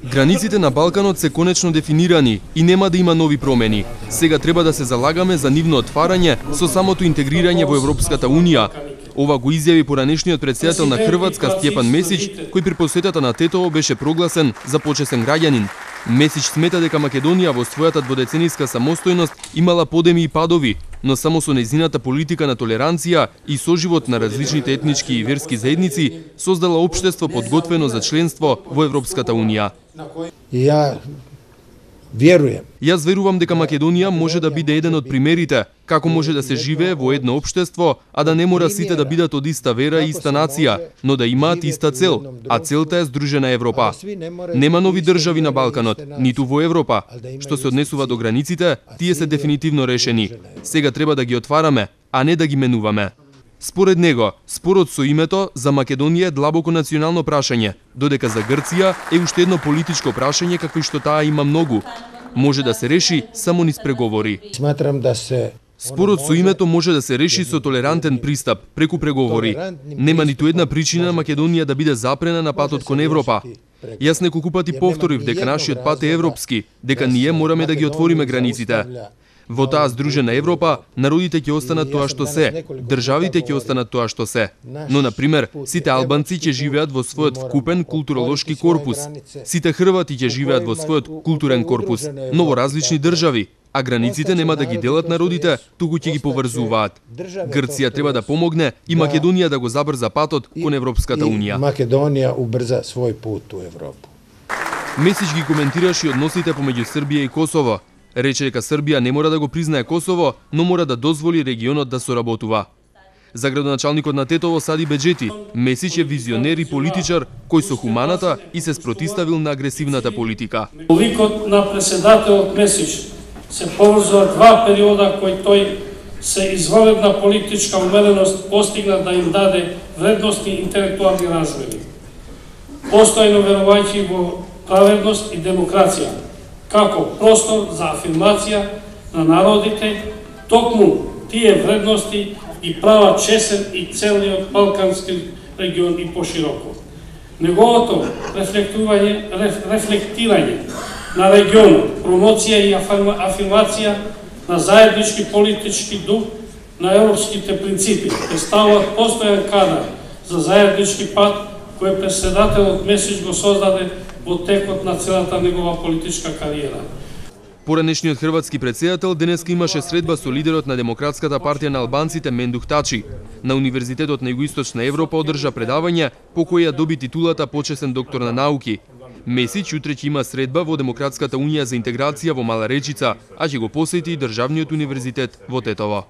Границите на Балканот се конечно дефинирани и нема да има нови промени. Сега треба да се залагаме за нивно отварање со самото интегрирање во Европската Унија. Ова го изјави поранешниот претседател на Хрватска Стјепан Месич, кој при посетата на Тетово беше прогласен за почесен граѓанин. Месич смета дека Македонија во својата дводеценијска самостојност имала подеми и падови, но само со нејзината политика на толеранција и соживот на различните етнички и верски заедници создала општество подготвено за членство во Европската Унија. Јас верувам дека Македонија може да биде еден од примерите како може да се живее во едно општество, а да не мора сите да бидат од иста вера и иста нација, но да имаат иста цел, а целта е здружена Европа. Нема нови држави на Балканот, ниту во Европа. Што се однесува до границите, тие се дефинитивно решени. Сега треба да ги отвараме, а не да ги менуваме. Според него, спорот со името за Македонија е длабоко национално прашање, додека за Грција е уште едно политичко прашање какви што таа има многу. Може да се реши само низ преговори. Спорот со името може да се реши со толерантен пристап, преку преговори. Нема ниту една причина Македонија да биде запрена на патот кон Европа. Јас неколку пати повторив дека нашиот пат е европски, дека ние мораме да ги отвориме границите. Во таа здружена Европа, народите ќе останат тоа што се, државите ќе останат тоа што се. Но, например, сите албанци ќе живеат во својот вкупен културолошки корпус. Сите хрвати ќе живеат во својот културен корпус, но во различни држави, а границите нема да ги делат народите, туку ќе ги поврзуваат. Грција треба да помогне и Македонија да го забрза патот кон Европската Унија. Македонија убрза свој пат у Европу. Месич ги коментираше односите помеѓу Србија и Косово. Рече дека Србија не мора да го признае Косово, но мора да дозволи регионот да соработува. За градоначалникот на Тетово Сади Беџети, Месич е визионер и политичар кој со хуманата и се спротиставил на агресивната политика. Ликот на претседателот Месич се поврзува два периода кој тој се извонредна политичка умереност постигна да им даде вредности и интелектуални развои. Постојано верувајќи во праведност и демокрација, како простор за афирмација на народите, токму тие вредности и права чесен и целиот Балкански регион и пошироко. Неговото рефлектирање на регионот, промоција и афирмација на заеднички политички дух на европските принципи представуваат постојан кадар за заеднички пат кој претседателот Месич го создаде во текот на целата негова политичка кариера. Поранешниот хрватски претседател денеска имаше средба со лидерот на Демократската партија на албанците Мендух Тачи. На Универзитетот на Југоисточна Европа одржа предавање по кој ја доби титулата почесен доктор на науки. Месич утре ќе има средба во Демократската унија за интеграција во Мала Речица, а ќе го посети и Државниот универзитет во Тетово.